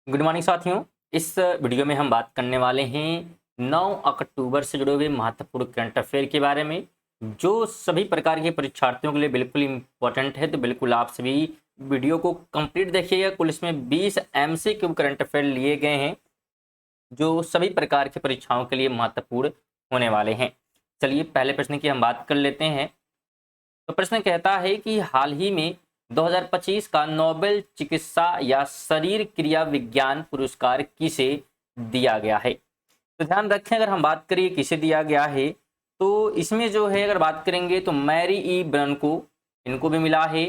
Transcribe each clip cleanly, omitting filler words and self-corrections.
Good morning साथियों। इस video में हम बात करने वाले हैं 9 अक्टूबर से जुड़े हुए महत्वपूर्ण करंट अफेयर के बारे में, जो सभी प्रकार के परीक्षार्थियों के लिए बिल्कुल इम्पोर्टेंट है। तो बिल्कुल आप सभी वीडियो को कंप्लीट देखिएगा। कुल इसमें 20 एमसीक्यू करंट अफेयर लिए गए हैं, जो सभी प्रकार की परीक्षाओं के लिए महत्वपूर्ण होने वाले हैं। चलिए पहले प्रश्न की हम बात कर लेते हैं। तो प्रश्न कहता है कि हाल ही में 2025 का नोबेल चिकित्सा या शरीर क्रिया विज्ञान पुरस्कार किसे दिया गया है। तो ध्यान रखें, अगर हम बात करिए किसे दिया गया है, तो इसमें जो है अगर बात करेंगे तो मैरी ई ब्रन को, इनको भी मिला है,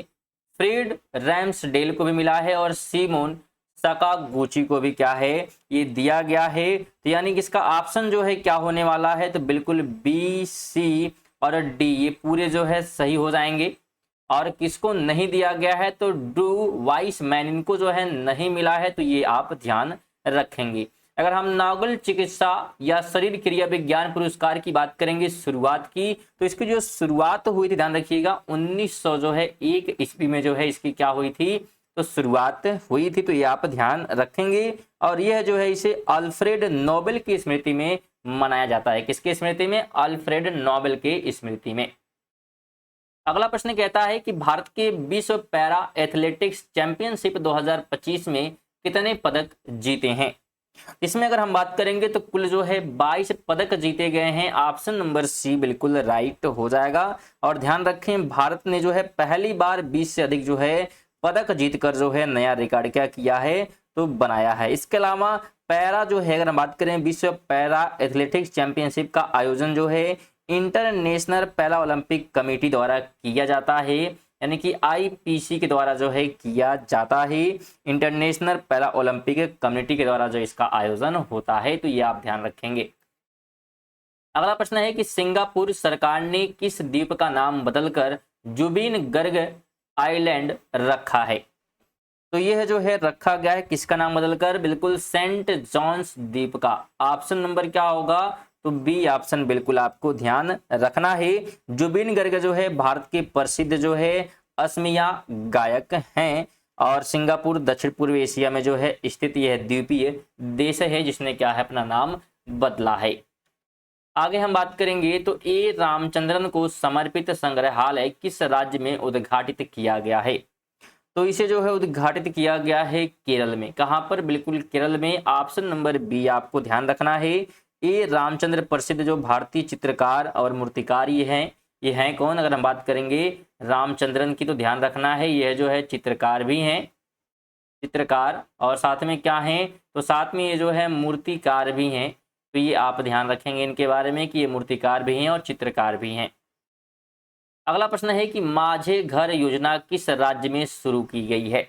फ्रेड रैम्सडेल को भी मिला है और सीमोन सकागुची को भी क्या है, ये दिया गया है। तो यानी कि इसका ऑप्शन जो है क्या होने वाला है, तो बिल्कुल बी, सी और डी ये पूरे जो है सही हो जाएंगे। और किसको नहीं दिया गया है, तो ड्रू वाइसमैन, इनको जो है नहीं मिला है। तो ये आप ध्यान रखेंगे। अगर हम नोबेल चिकित्सा या शरीर क्रिया विज्ञान पुरस्कार की बात करेंगे शुरुआत की, तो इसकी जो शुरुआत हुई थी, ध्यान रखिएगा 1900 जो है 1 ईस्वी में जो है इसकी क्या हुई थी, तो शुरुआत हुई थी। तो ये आप ध्यान रखेंगे। और यह जो है इसे अल्फ्रेड नोबेल की स्मृति में मनाया जाता है। किसकी स्मृति में? अल्फ्रेड नोबेल के स्मृति में। अगला प्रश्न कहता है कि भारत के विश्व पैरा एथलेटिक्स चैंपियनशिप 2025 में कितने पदक जीते हैं। इसमें अगर हम बात करेंगे तो कुल जो है 22 पदक जीते गए हैं। ऑप्शन नंबर सी बिल्कुल राइट हो जाएगा। और ध्यान रखें, भारत ने जो है पहली बार 20 से अधिक जो है पदक जीतकर जो है नया रिकॉर्ड क्या किया है, तो बनाया है। इसके अलावा पैरा जो है, अगर हम बात करें विश्व पैरा एथलेटिक्स चैंपियनशिप का आयोजन जो है इंटरनेशनल पैरा ओलंपिक कमेटी द्वारा किया जाता है, यानी कि आईपीसी के द्वारा जो है किया जाता है। इंटरनेशनल पैरा ओलंपिक कमेटी के द्वारा जो इसका आयोजन होता है। तो ये आप ध्यान रखेंगे। अगला प्रश्न है कि सिंगापुर सरकार ने किस द्वीप का नाम बदलकर जुबिन गर्ग आइलैंड रखा है। तो यह जो है रखा गया है किसका नाम बदलकर, बिल्कुल सेंट जॉन्स द्वीप का। ऑप्शन नंबर क्या होगा, तो बी ऑप्शन बिल्कुल आपको ध्यान रखना है। जुबिन गर्ग जो है भारत के प्रसिद्ध जो है असमिया गायक हैं। और सिंगापुर दक्षिण पूर्व एशिया में जो है स्थित यह द्वीपीय देश है, जिसने क्या है अपना नाम बदला है। आगे हम बात करेंगे तो ए रामचंद्रन को समर्पित संग्रहालय किस राज्य में उद्घाटित किया गया है। तो इसे जो है उद्घाटित किया गया है केरल में। कहां पर? बिल्कुल केरल में। ऑप्शन नंबर बी आपको ध्यान रखना है। ए रामचंद्र प्रसिद्ध जो भारतीय चित्रकार और मूर्तिकार ये हैं कौन? अगर हम बात करेंगे रामचंद्रन की, तो ध्यान रखना है यह जो है चित्रकार भी हैं, चित्रकार और साथ में क्या हैं, तो साथ में ये जो है मूर्तिकार भी हैं। तो ये आप ध्यान रखेंगे इनके बारे में कि ये मूर्तिकार भी हैं और चित्रकार भी हैं। अगला प्रश्न है कि माझे घर योजना किस राज्य में शुरू की गई है।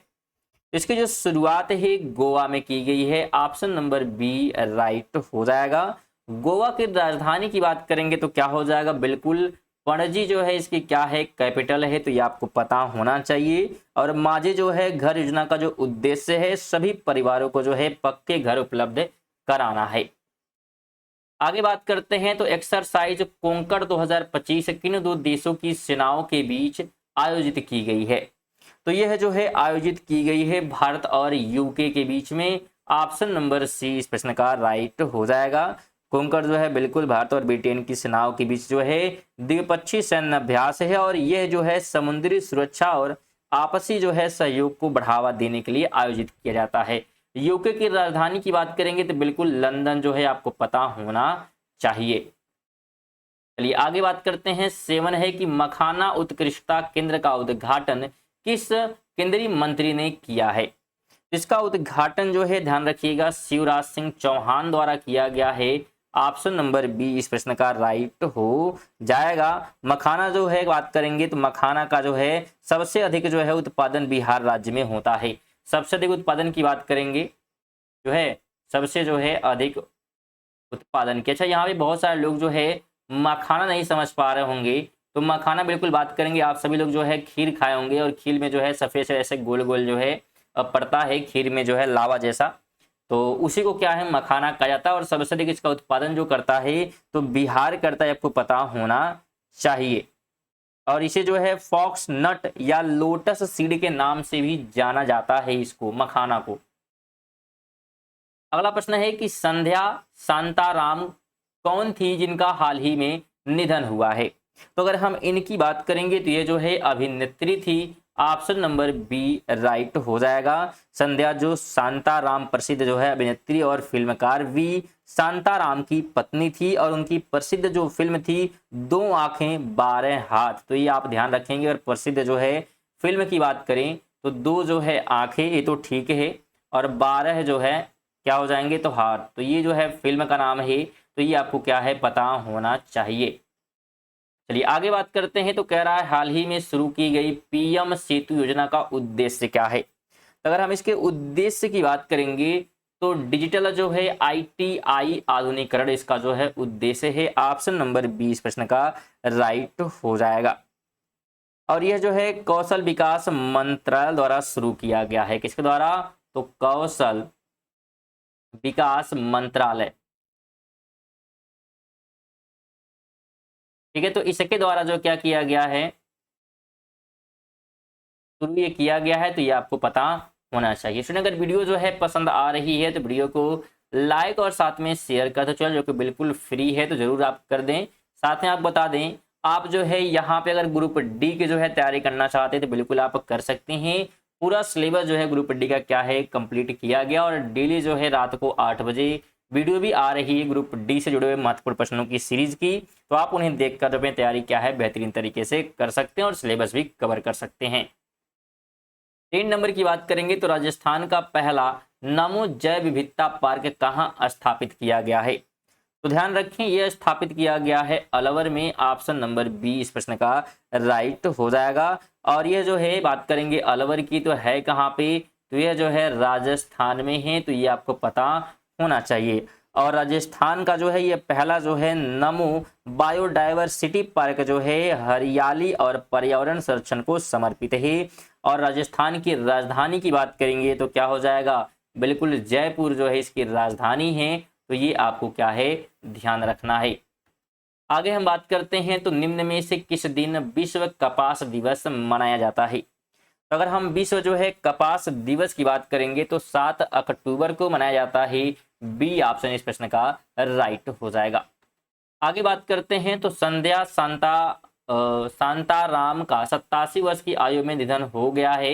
इसकी जो शुरुआत है गोवा में की गई है। ऑप्शन नंबर बी राइट हो जाएगा। गोवा की राजधानी की बात करेंगे तो क्या हो जाएगा, बिल्कुल पणजी जो है इसकी क्या है, कैपिटल है। तो ये आपको पता होना चाहिए। और माझे जो है घर योजना का जो उद्देश्य है सभी परिवारों को जो है पक्के घर उपलब्ध कराना है। आगे बात करते हैं तो एक्सरसाइज कोंकण 2025 किन दो देशों की सेनाओं के बीच आयोजित की गई है। तो यह जो है आयोजित की गई है भारत और यूके के बीच में। ऑप्शन नंबर सी इस प्रश्न का राइट हो जाएगा। कोंकण जो है बिल्कुल भारत और ब्रिटेन की सेनाओं के बीच जो है द्विपक्षीय सैन्य अभ्यास है। और यह जो है समुद्री सुरक्षा और आपसी जो है सहयोग को बढ़ावा देने के लिए आयोजित किया जाता है। यूके की राजधानी की बात करेंगे तो बिल्कुल लंदन जो है आपको पता होना चाहिए। चलिए आगे बात करते हैं। 7 है कि मखाना उत्कृष्टता केंद्र का उद्घाटन किस केंद्रीय मंत्री ने किया है। इसका उद्घाटन जो है ध्यान रखिएगा शिवराज सिंह चौहान द्वारा किया गया है। ऑप्शन नंबर बी इस प्रश्न का राइट हो जाएगा। मखाना जो है बात करेंगे तो मखाना का जो है सबसे अधिक जो है उत्पादन बिहार राज्य में होता है। सबसे अधिक उत्पादन की बात करेंगे जो है सबसे जो है अधिक उत्पादन की। अच्छा, यहाँ पे बहुत सारे लोग जो है मखाना नहीं समझ पा रहे होंगे, तो मखाना बिल्कुल बात करेंगे। आप सभी लोग जो है खीर खाए होंगे और खीर में जो है सफेद से ऐसे गोल गोल जो है पड़ता है खीर में जो है लावा जैसा, तो उसी को क्या है मखाना कहा जाता है। और सबसे अधिक इसका उत्पादन जो करता है तो बिहार करता है, आपको पता होना चाहिए। और इसे जो है फॉक्स नट या लोटस सीड के नाम से भी जाना जाता है इसको, मखाना को। अगला प्रश्न है कि संध्या शांताराम कौन थी जिनका हाल ही में निधन हुआ है। तो अगर हम इनकी बात करेंगे तो ये जो है अभिनेत्री थी। ऑप्शन नंबर बी राइट हो जाएगा। संध्या जो शांताराम प्रसिद्ध जो है अभिनेत्री और फिल्मकार वी शांताराम की पत्नी थी और उनकी प्रसिद्ध जो फिल्म थी 2 आंखें 12 हाथ। तो ये आप ध्यान रखेंगे। और प्रसिद्ध जो है फिल्म की बात करें तो 2 जो है आंखें, ये तो ठीक है, और 12 जो है क्या हो जाएंगे तो हाथ। तो ये जो है फिल्म का नाम है, तो ये आपको क्या है पता होना चाहिए। चलिए आगे बात करते हैं। तो कह रहा है हाल ही में शुरू की गई पीएम सेतु योजना का उद्देश्य क्या है। तो अगर हम इसके उद्देश्य की बात करेंगे तो डिजिटल जो है आईटीआई आधुनिकीकरण इसका जो है उद्देश्य है। ऑप्शन नंबर 20 प्रश्न का राइट हो जाएगा। और यह जो है कौशल विकास मंत्रालय द्वारा शुरू किया गया है। किसके द्वारा? तो कौशल विकास मंत्रालय, ठीक है। तो इसके द्वारा जो क्या किया गया है, शुरू ये किया गया है, तो ये आपको पता होना चाहिए। स्टूडेंट अगर वीडियो जो है पसंद आ रही है तो वीडियो को लाइक और साथ में शेयर कर दो, चलो, जो कि बिल्कुल फ्री है, तो जरूर आप कर दें। साथ में आप बता दें आप जो है यहाँ पे अगर ग्रुप डी की जो है तैयारी करना चाहते हैं तो बिल्कुल आप कर सकते हैं। पूरा सिलेबस जो है ग्रुप डी का क्या है कंप्लीट किया गया और डेली जो है रात को 8 बजे वीडियो भी आ रही है ग्रुप डी से जुड़े हुए महत्वपूर्ण प्रश्नों की सीरीज की। तो आप उन्हें देखकर अपनी तैयारी क्या है बेहतरीन तरीके से कर सकते हैं और सिलेबस भी कवर कर सकते हैं। 3 नंबर की बात करेंगे तो राजस्थान का पहला नमो जैव विविधता पार्क कहाँ स्थापित किया गया है। तो ध्यान रखें यह स्थापित किया गया है अलवर में। ऑप्शन नंबर बी इस प्रश्न का राइट हो जाएगा। और यह जो है बात करेंगे अलवर की तो है कहाँ पे, तो यह जो है राजस्थान में है, तो ये आपको पता होना चाहिए। और राजस्थान का जो है ये पहला जो है नमो बायोडायवर्सिटी पार्क जो है हरियाली और पर्यावरण संरक्षण को समर्पित है। और राजस्थान की राजधानी की बात करेंगे तो क्या हो जाएगा, बिल्कुल जयपुर जो है इसकी राजधानी है। तो ये आपको क्या है ध्यान रखना है। आगे हम बात करते हैं तो निम्न में से किस दिन विश्व कपास दिवस मनाया जाता है। तो अगर हम विश्व जो है कपास दिवस की बात करेंगे तो 7 अक्टूबर को मनाया जाता है। बी ऑप्शन इस प्रश्न का राइट हो जाएगा। आगे बात करते हैं तो संध्या शांताराम का 87 वर्ष की आयु में निधन हो गया है,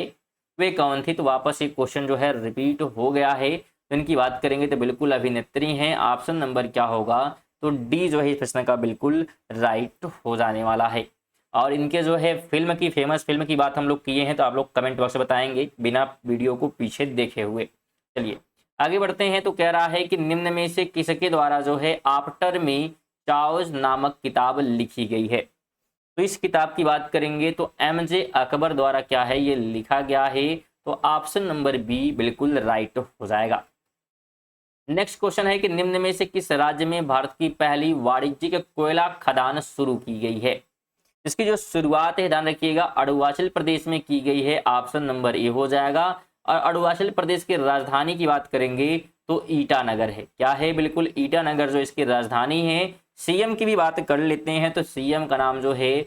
वे कौन थी। तो वापस एक क्वेश्चन जो है रिपीट हो गया है। तो इनकी बात करेंगे तो बिल्कुल अभिनेत्री हैं। ऑप्शन नंबर क्या होगा, तो डी जो है इस प्रश्न का बिल्कुल राइट हो जाने वाला है। और इनके जो है फिल्म की फेमस फिल्म की बात हम लोग किए हैं तो आप लोग कमेंट बॉक्स में बताएंगे बिना वीडियो को पीछे देखे हुए। चलिए आगे बढ़ते हैं। तो कह रहा है कि निम्न में से किसके द्वारा जो है आफ्टर मी चाओज नामक किताब लिखी गई है। तो इस किताब की बात करेंगे तो एमजे अकबर द्वारा क्या है ये लिखा गया है। तो ऑप्शन नंबर बी बिल्कुल राइट हो जाएगा। नेक्स्ट क्वेश्चन है कि निम्न में से किस राज्य में भारत की पहली वाणिज्यिक कोयला खदान शुरू की गई है। इसकी जो शुरुआत है ध्यान रखिएगा अरुणाचल प्रदेश में की गई है। ऑप्शन नंबर ए हो जाएगा। और अरुणाचल प्रदेश की राजधानी की बात करेंगे तो ईटानगर है। क्या है, बिल्कुल ईटानगर जो इसकी राजधानी है। सीएम की भी बात कर लेते हैं तो सीएम का नाम जो है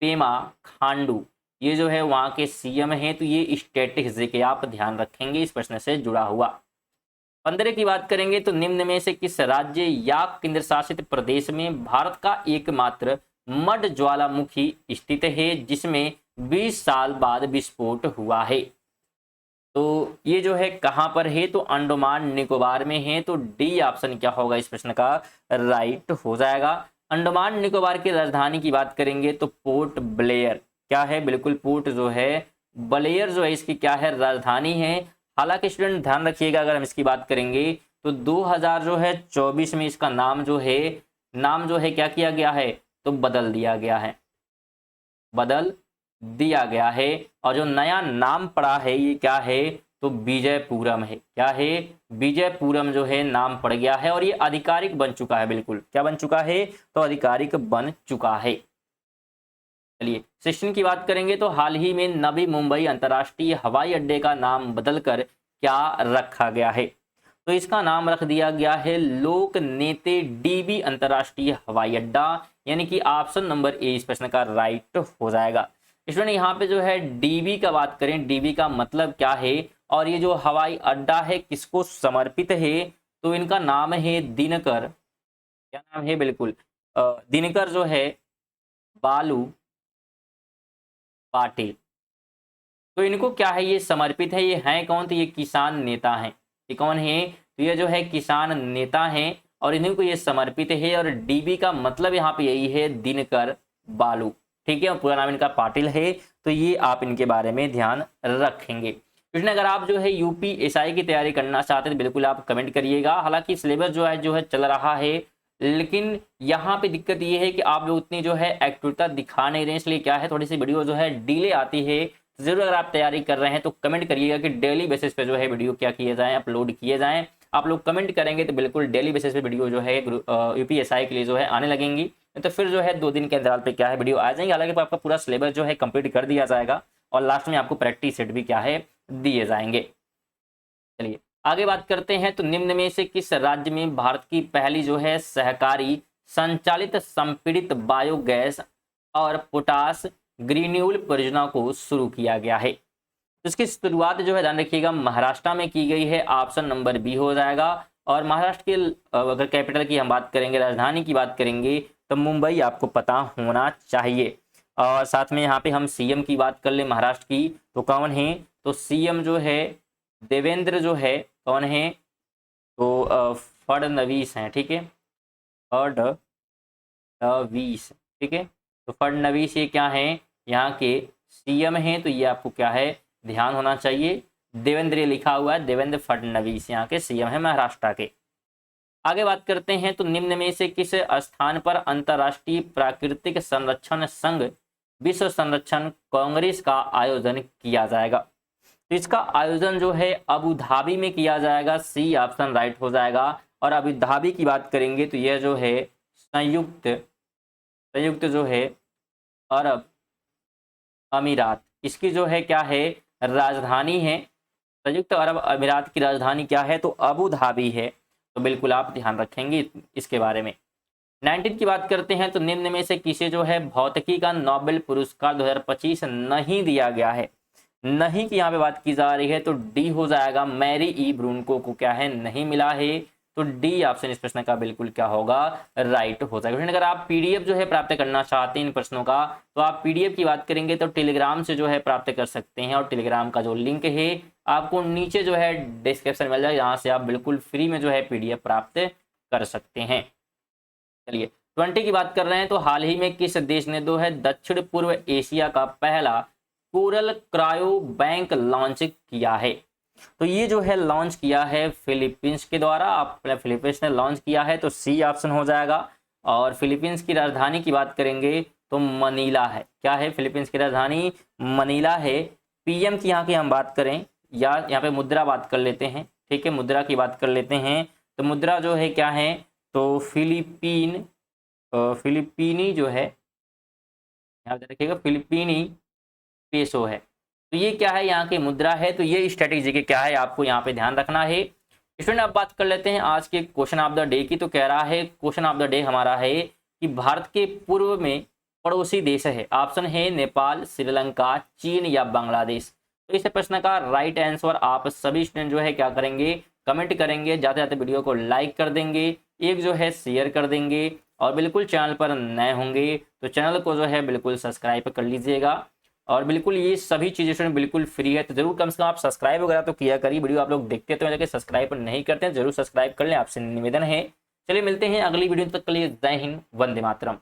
पेमा खांडू, ये जो है वहां के सीएम हैं। तो ये स्टैटिक जीके आप ध्यान रखेंगे इस प्रश्न से जुड़ा हुआ। 15 की बात करेंगे तो निम्न में से किस राज्य या केंद्र शासित प्रदेश में भारत का एकमात्र मड ज्वालामुखी स्थित है जिसमें 20 साल बाद विस्फोट हुआ है। तो ये जो है कहां पर है, तो अंडमान निकोबार में है। तो डी ऑप्शन क्या होगा इस प्रश्न का राइट हो जाएगा। अंडमान निकोबार की राजधानी की बात करेंगे तो पोर्ट ब्लेयर, क्या है, बिल्कुल पोर्ट जो है ब्लेयर जो है इसकी क्या है राजधानी है। हालांकि स्टूडेंट ध्यान रखिएगा अगर हम इसकी बात करेंगे तो 2024 में इसका नाम जो है क्या किया गया है, तो बदल दिया गया है, बदल दिया गया है। और जो नया नाम पड़ा है ये क्या है, तो विजयपुरम है। क्या है, विजयपुरम जो है नाम पड़ गया है और ये आधिकारिक बन चुका है। बिल्कुल क्या बन चुका है, तो आधिकारिक बन चुका है। चलिए 16 की बात करेंगे तो हाल ही में नवी मुंबई अंतर्राष्ट्रीय हवाई अड्डे का नाम बदलकर क्या रखा गया है। तो इसका नाम रख दिया गया है लोक नेते डीबी अंतर्राष्ट्रीय हवाई अड्डा, यानी कि ऑप्शन नंबर ए इस प्रश्न का राइट हो जाएगा। स्टूडेंट यहाँ पे जो है डीबी का बात करें, डीबी का मतलब क्या है और ये जो हवाई अड्डा है किसको समर्पित है, तो इनका नाम है दिनकर, क्या नाम है, बिल्कुल दिनकर जो है बालू पाटिल। तो इनको क्या है, ये समर्पित है। ये हैं कौन, तो ये किसान नेता हैं। ये कौन है, तो ये जो है किसान नेता हैं और इन्हीं को ये समर्पित है। और डीबी का मतलब यहाँ पे यही है, दिनकर बालू, ठीक है। और पूरा नाम इनका पाटिल है। तो ये आप इनके बारे में ध्यान रखेंगे। इसलिए अगर आप जो है यूपीएसआई की तैयारी करना चाहते हैं तो बिल्कुल आप कमेंट करिएगा। हालांकि सिलेबस जो है चल रहा है, लेकिन यहाँ पे दिक्कत ये है कि आप लोग उतनी जो है एक्टिविटी दिखा नहीं रहे हैं, इसलिए क्या है थोड़ी सी वीडियो जो है डिले आती है। जरूर अगर आप तैयारी कर रहे हैं तो कमेंट करिएगा कि डेली बेसिस पे जो है वीडियो क्या किए जाएं, अपलोड किए जाएं। आप लोग कमेंट करेंगे तो बिल्कुल डेली बेसिस पे वीडियो जो है यूपीएसआई के लिए जो है आने लगेंगी। तो फिर जो है 2 दिन के अंतराल पे क्या है वीडियो आ जाएंगे। हालांकि आपका पूरा सिलेबस जो है कंप्लीट कर दिया जाएगा और लास्ट में आपको प्रैक्टिस सेट भी क्या है दिए जाएंगे। चलिए आगे बात करते हैं। तो निम्न में से किस राज्य में भारत की पहली जो है सहकारी संचालित संपीड़ित बायोगैस और पोटास ग्रीन्यूल परियोजना को शुरू किया गया है। इसकी शुरुआत जो है ध्यान रखिएगा महाराष्ट्र में की गई है। ऑप्शन नंबर बी हो जाएगा। और महाराष्ट्र के अगर कैपिटल की हम बात करेंगे, राजधानी की बात करेंगे, तो मुंबई आपको पता होना चाहिए। और साथ में यहाँ पे हम सीएम की बात कर ले महाराष्ट्र की, तो कौन है, तो सीएम जो है देवेंद्र जो है कौन है, तो फडणवीस हैं, ठीक है, फडणवीस, ठीक है। तो फडणवीस ये क्या है, यहाँ के सीएम हैं। तो ये आपको क्या है ध्यान होना चाहिए। देवेंद्र लिखा हुआ है, देवेंद्र फडणवीस यहाँ के सीएम है महाराष्ट्र के। आगे बात करते हैं। तो निम्न में से किस स्थान पर अंतर्राष्ट्रीय प्राकृतिक संरक्षण संघ विश्व संरक्षण कांग्रेस का आयोजन किया जाएगा। तो इसका आयोजन जो है अबू धाबी में किया जाएगा। सी ऑप्शन राइट हो जाएगा। और अबू धाबी की बात करेंगे तो यह जो है संयुक्त जो है अरब अमीरात, इसकी जो है क्या है राजधानी है। संयुक्त अरब अमीरात की राजधानी क्या है, तो अबू धाबी है। तो बिल्कुल आप ध्यान रखेंगे इसके बारे में। 19 की बात करते हैं। तो निम्न में से किसे जो है भौतिकी का नोबेल पुरस्कार 2025 नहीं दिया गया है। नहीं की यहाँ पे बात की जा रही है, तो डी हो जाएगा। मैरी ई ब्रूनको को क्या है नहीं मिला है। तो डी ऑप्शन इस प्रश्न का बिल्कुल क्या होगा राइट हो जाएगा। अगर आप पीडीएफ जो है प्राप्त करना चाहते हैं इन प्रश्नों का, तो आप पीडीएफ की बात करेंगे तो टेलीग्राम से जो है प्राप्त कर सकते हैं। और टेलीग्राम का जो लिंक है आपको नीचे जो है डिस्क्रिप्शन मिल जाएगा, यहाँ से आप बिल्कुल फ्री में जो है पीडीएफ प्राप्त कर सकते हैं। चलिए 20 की बात कर रहे हैं। तो हाल ही में किस देश ने जो है दक्षिण पूर्व एशिया का पहला कोरल क्रायो बैंक लॉन्च किया है। तो ये जो है लॉन्च किया है फिलीपींस के द्वारा। अपने फिलीपींस ने लॉन्च किया है, तो सी ऑप्शन हो जाएगा। और फिलीपींस की राजधानी की बात करेंगे तो मनीला है। क्या है फिलीपींस की राजधानी मनीला है। पीएम की यहाँ की हम बात करें या यहाँ पे मुद्रा बात कर लेते हैं, ठीक है, मुद्रा की बात कर लेते हैं। तो मुद्रा जो है क्या है, तो फिलीपीनी जो है यहाँ देखिएगा फिलीपीनी पेसो है। तो ये क्या है यहाँ की मुद्रा है। तो ये स्ट्रेटेजी के क्या है आपको यहाँ पे ध्यान रखना है। स्टूडेंट अब बात कर लेते हैं आज के क्वेश्चन ऑफ द डे की। तो कह रहा है क्वेश्चन ऑफ द डे हमारा है कि भारत के पूर्व में पड़ोसी देश है। ऑप्शन है नेपाल, श्रीलंका, चीन या बांग्लादेश। तो इस प्रश्न का राइट आंसर आप सभी स्टूडेंट जो है क्या करेंगे कमेंट करेंगे। जाते जाते वीडियो को लाइक कर देंगे, एक जो है शेयर कर देंगे और बिल्कुल चैनल पर नए होंगे तो चैनल को जो है बिल्कुल सब्सक्राइब कर लीजिएगा। और बिल्कुल ये सभी चीज़ें स्टूडेंट बिल्कुल फ्री है, तो जरूर कम से कम आप सब्सक्राइब वगैरह तो किया करिए। वीडियो आप लोग देखते तो लेकिन सब्सक्राइब नहीं करते हैं, जरूर सब्सक्राइब कर लें, आपसे निवेदन है। चलिए मिलते हैं अगली वीडियो तक के लिए। जय हिंद, वंदे मातरम।